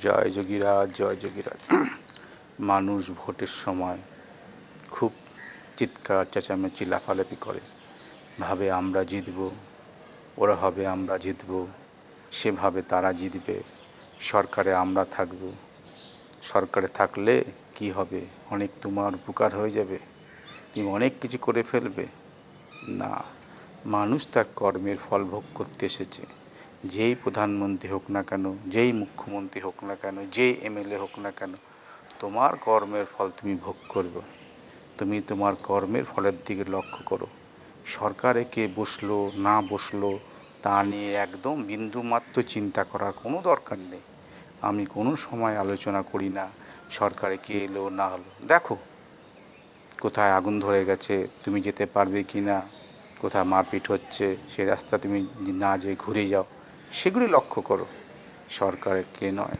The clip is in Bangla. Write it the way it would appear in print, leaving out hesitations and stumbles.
জয় যোগীরাজ, জয় যোগীরাজ। মানুষ ভোটের সময় খুব চিৎকার চেঁচামেচি লাফালাফি করে, ভাবে আমরা জিতবো, ওরা হবে আমরা জিতবো, সেভাবে তারা জিতবে, সরকারে আমরা থাকবো। সরকারে থাকলে কি হবে, অনেক তোমার উপকার হয়ে যাবে, তুমি অনেক কিছু করে ফেলবে। না, মানুষ তার কর্মের ফল ভোগ করতে এসেছে। যেই প্রধানমন্ত্রী হোক না কেন, যেই মুখ্যমন্ত্রী হোক না কেন, যেই এমএলএ হোক না কেন, তোমার কর্মের ফল তুমি ভোগ করবে। তুমি তোমার কর্মের ফলের দিকে লক্ষ্য করো। সরকারে কে বসলো না বসলো তা নিয়ে একদম বিন্দুমাত্র চিন্তা করার কোনো দরকার নেই। আমি কোনো সময় আলোচনা করি না সরকারে কে এলো না হলো। দেখো কোথায় আগুন ধরে গেছে, তুমি যেতে পারবে কি না, কোথায় মারপিট হচ্ছে, সেই রাস্তা তুমি না যেয়ে ঘুরে যাও, সেগুলি লক্ষ্য করো, সরকারের কে নয়।